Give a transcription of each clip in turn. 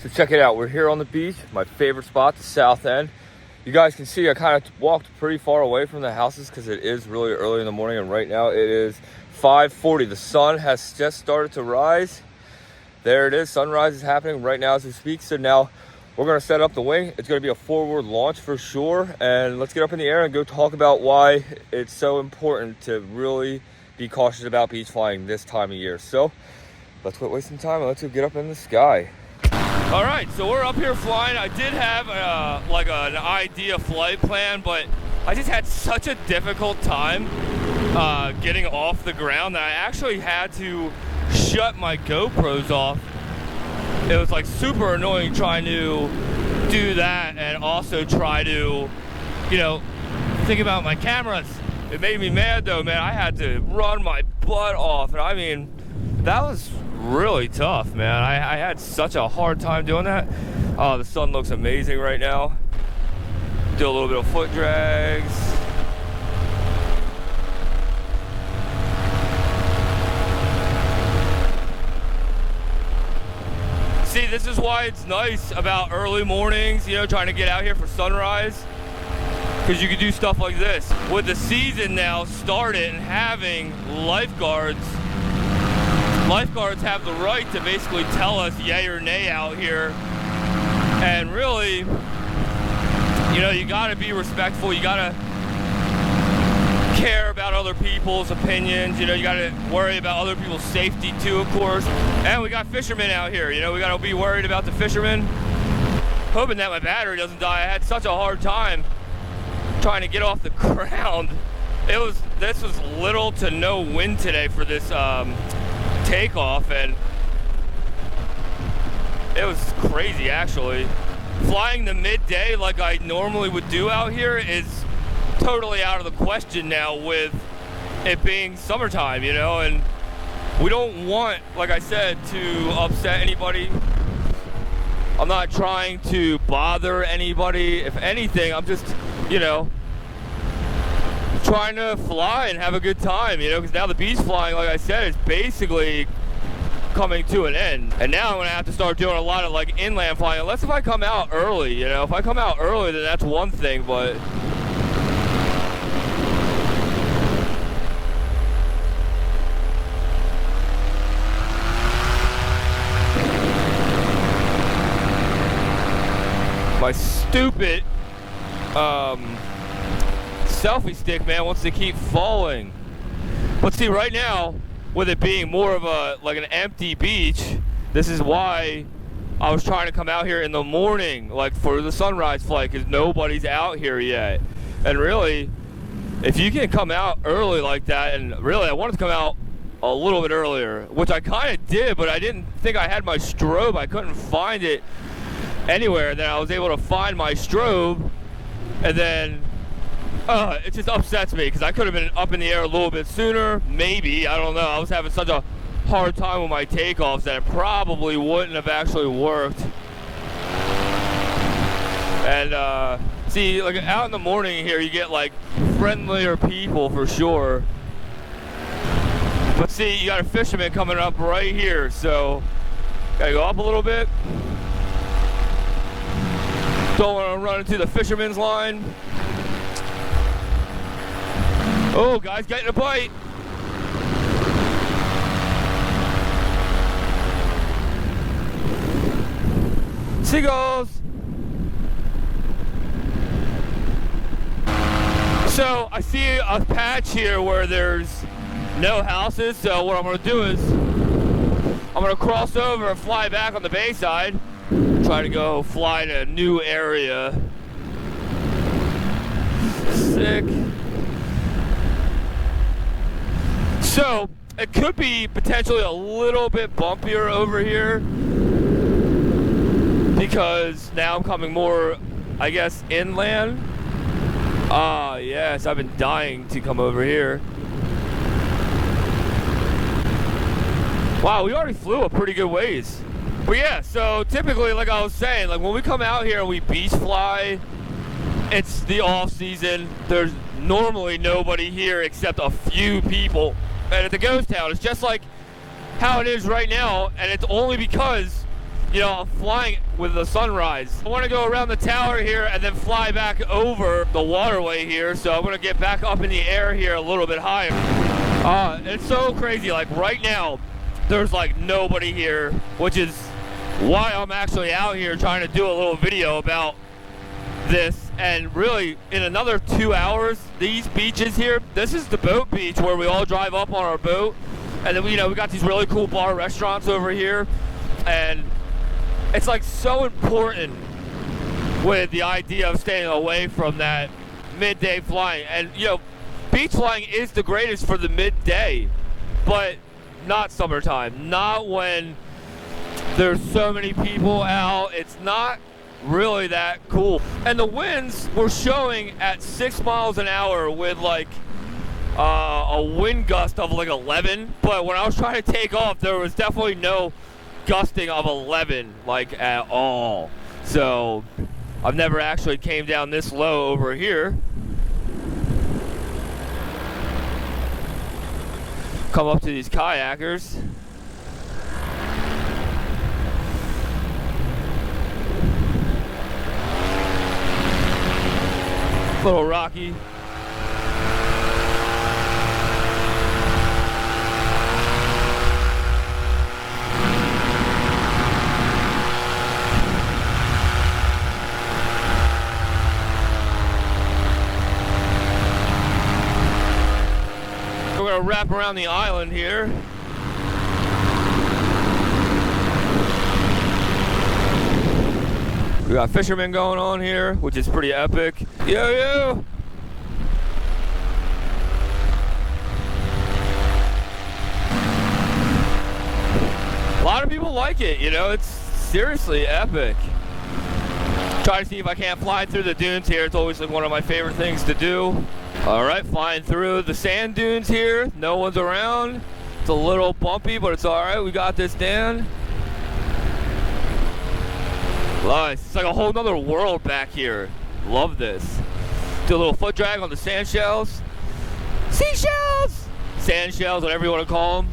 So check it out, we're here on the beach, my favorite spot, the south end. You guys can see I kind of walked pretty far away from the houses because it is really early in the morning, and right now it is 5:40. The sun has just started to rise. There it is, sunrise is happening right now as we speak. So now we're gonna set up the wing. It's gonna be a forward launch for sure. And let's get up in the air and go talk about why it's so important to really be cautious about beach flying this time of year. So let's quit wasting time and let's go get up in the sky. All right, so we're up here flying. I did have like an idea flight plan, but I just had such a difficult time getting off the ground that I actually had to shut my GoPros off. It was like super annoying trying to do that and also try to, you know, think about my cameras. It made me mad though, man. I had to run my butt off, and I mean, that was really tough, man. I had such a hard time doing that. Oh, the sun looks amazing right now. Do a little bit of foot drags. See, this is why it's nice about early mornings, you know, trying to get out here for sunrise, because you can do stuff like this. With the season now started and having lifeguards have the right to basically tell us yay or nay out here. And really, you know, you gotta be respectful. You gotta care about other people's opinions. You know, you gotta worry about other people's safety too, of course. And we got fishermen out here. You know, we gotta be worried about the fishermen. Hoping that my battery doesn't die. I had such a hard time trying to get off the ground. This was little to no wind today for this takeoff, and it was crazy actually. Flying the midday like I normally would do out here is totally out of the question now with it being summertime, you know, and we don't want, like I said, to upset anybody. I'm not trying to bother anybody. If anything, I'm just, you know, trying to fly and have a good time, you know, because now the beach flying, like I said, is basically coming to an end. And now I'm gonna have to start doing a lot of like inland flying, unless if I come out early, you know. If I come out early, then that's one thing, but my stupid selfie stick, man, wants to keep falling. But see, right now, with it being more of a like an empty beach, this is why I was trying to come out here in the morning, like for the sunrise flight, because nobody's out here yet. And really, if you can come out early like that, and really I wanted to come out a little bit earlier, which I kind of did, but I didn't think I had my strobe. I couldn't find it anywhere. Then I was able to find my strobe, and then it just upsets me because I could have been up in the air a little bit sooner, maybe. I don't know. I was having such a hard time with my takeoffs that it probably wouldn't have actually worked. And see, like out in the morning here, you get like friendlier people for sure. But see, you got a fisherman coming up right here, so gotta go up a little bit. Don't want to run into the fisherman's line. Oh, guys, getting a bite. Seagulls. So I see a patch here where there's no houses. So what I'm going to do is I'm going to cross over and fly back on the bay side. Try to go fly to a new area. Sick. So it could be potentially a little bit bumpier over here because now I'm coming more, I guess, inland. Ah, yes, I've been dying to come over here. Wow, we already flew a pretty good ways. But yeah, so typically, like I was saying, like when we come out here and we beach fly, it's the off season. There's normally nobody here except a few people. And it's a ghost town. It's just like how it is right now, and it's only because you know, I'm flying with the sunrise. I want to go around the tower here and then fly back over the waterway here. So I'm going to get back up in the air here a little bit higher. It's so crazy. Like right now, there's like nobody here, which is why I'm actually out here trying to do a little video about this. And really, in another 2 hours, these beaches here, this is the boat beach where we all drive up on our boat. And then, you know, we got these really cool bar restaurants over here. And it's like so important with the idea of staying away from that midday flying. And, you know, beach flying is the greatest for the midday, but not summertime. Not when there's so many people out. It's not really that cool. And the winds were showing at 6 miles an hour with like a wind gust of like 11, but when I was trying to take off, there was definitely no gusting of 11 like at all. So I've never actually came down this low over here. Come up to these kayakers. Little rocky. We're gonna wrap around the island here. We got fishermen going on here, which is pretty epic. Yo, yo! A lot of people like it, you know, it's seriously epic. Try to see if I can't fly through the dunes here. It's always like one of my favorite things to do. All right, flying through the sand dunes here. No one's around. It's a little bumpy, but it's all right. We got this down. Nice. It's like a whole nother world back here. Love this. Do a little foot drag on the sand shells. Seashells! Sand shells, whatever you want to call them.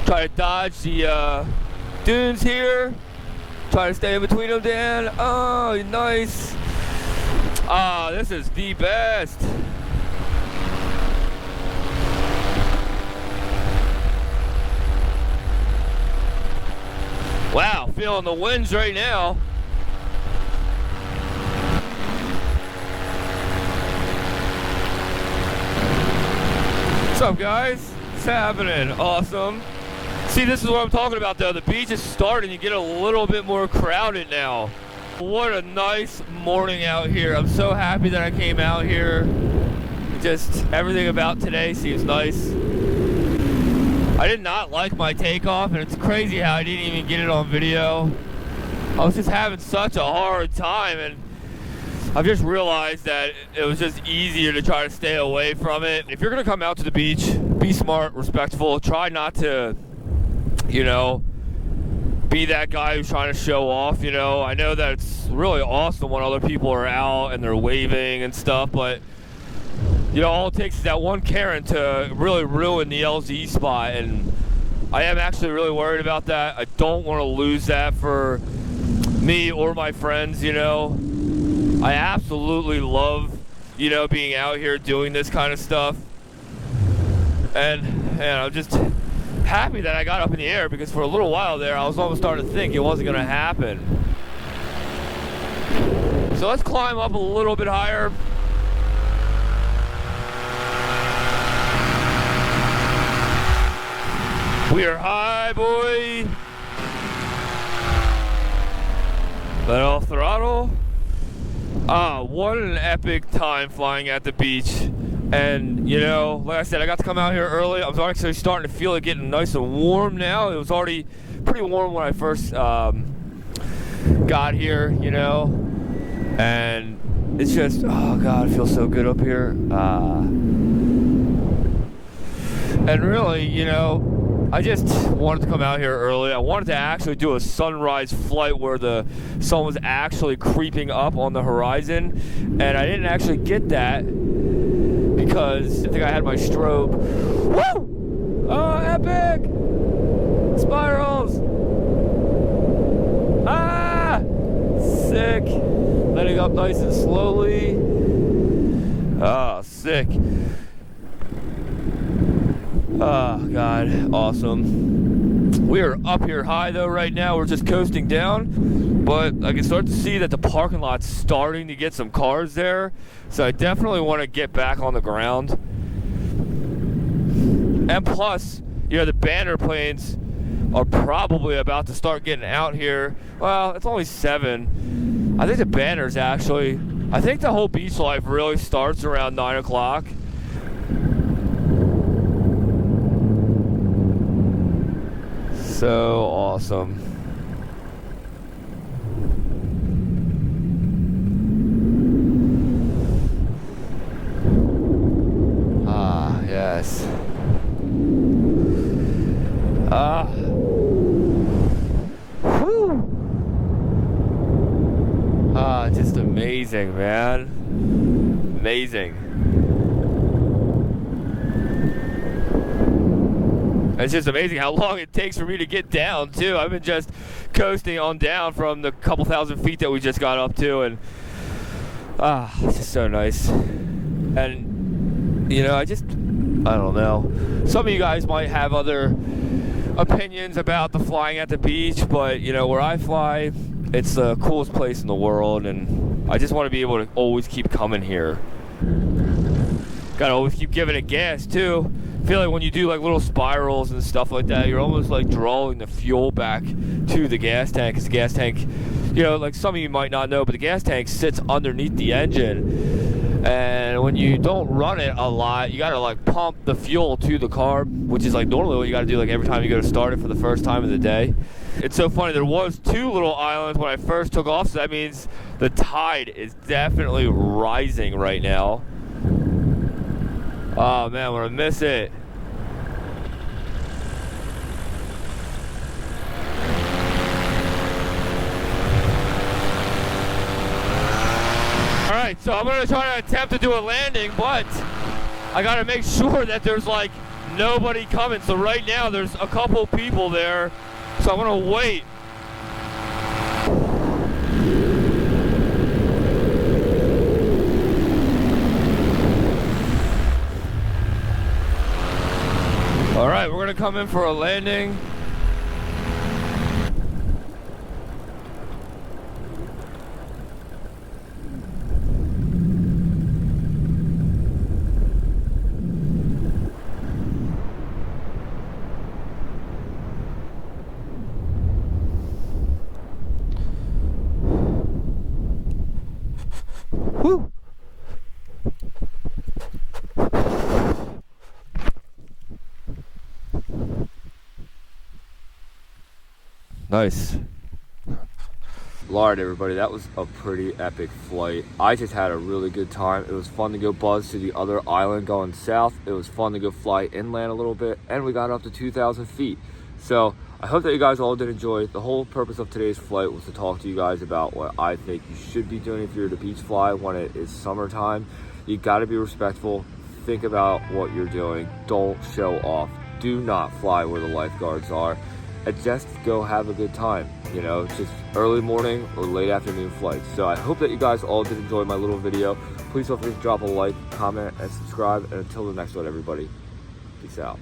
Try to dodge the dunes here. Try to stay in between them, Dan. Oh, nice. Ah, this is the best. Wow, feeling the winds right now. What's up, guys? What's happening? Awesome. See, this is what I'm talking about, though. The beach is starting to get a little bit more crowded now. What a nice morning out here. I'm so happy that I came out here. Just everything about today seems nice. I did not like my takeoff, and it's crazy how I didn't even get it on video. I was just having such a hard time, and I've just realized that it was just easier to try to stay away from it. If you're gonna come out to the beach, be smart, respectful, try not to, you know, be that guy who's trying to show off, you know. I know that it's really awesome when other people are out and they're waving and stuff, but you know, all it takes is that one Karen to really ruin the LZ spot, and I am actually really worried about that. I don't want to lose that for me or my friends, you know. I absolutely love, you know, being out here doing this kind of stuff. And I'm just happy that I got up in the air, because for a little while there, I was almost starting to think it wasn't going to happen. So let's climb up a little bit higher. We are high, boy. Little throttle. What an epic time flying at the beach. And, you know, like I said, I got to come out here early. I was actually starting to feel it getting nice and warm now. It was already pretty warm when I first got here, you know. And it's just, oh, God, it feels so good up here. And really, you know, I just wanted to come out here early. I wanted to actually do a sunrise flight where the sun was actually creeping up on the horizon, and I didn't actually get that because I think I had my strobe. Woo! Oh, epic! Spirals! up nice and slowly. Ah, sick. Oh, God, awesome. We are up here high, though, right now. We're just coasting down, but I can start to see that the parking lot's starting to get some cars there, so I definitely want to get back on the ground. And plus, you know, the banner planes are probably about to start getting out here. Well, it's only 7. I think the banners actually, I think the whole beach life really starts around 9 o'clock. So awesome. Ah, yes. Ah. Whew. Ah, just amazing, man. Amazing. It's just amazing how long it takes for me to get down, too. I've been just coasting on down from the couple thousand feet that we just got up to, and it's just so nice. And, you know, I don't know. Some of you guys might have other opinions about the flying at the beach, but, you know, where I fly, it's the coolest place in the world, and I just want to be able to always keep coming here. Gotta always keep giving it gas, too. I feel like when you do like little spirals and stuff like that, you're almost like drawing the fuel back to the gas tank, because the gas tank, you know, like some of you might not know, but the gas tank sits underneath the engine, and when you don't run it a lot, you gotta like pump the fuel to the car, which is like normally what you gotta do like every time you go to start it for the first time of the day. It's so funny, there was 2 little islands when I first took off, so that means the tide is definitely rising right now. Oh man, I'm gonna miss it. Alright, so I'm gonna try to attempt to do a landing, but I gotta make sure that there's like nobody coming. So right now there's a couple people there, so I'm gonna wait. All right, we're gonna come in for a landing. Woo! Nice. Alright everybody, that was a pretty epic flight. I just had a really good time. It was fun to go buzz to the other island going south. It was fun to go fly inland a little bit, and we got up to 2,000 feet. So I hope that you guys all did enjoy. The whole purpose of today's flight was to talk to you guys about what I think you should be doing if you're to beach fly when it is summertime. You got to be respectful. Think about what you're doing. Don't show off. Do not fly where the lifeguards are. And just go have a good time, you know, just early morning or late afternoon flights. So I hope that you guys all did enjoy my little video. Please feel free to drop a like, comment, and subscribe. And until the next one, everybody, peace out.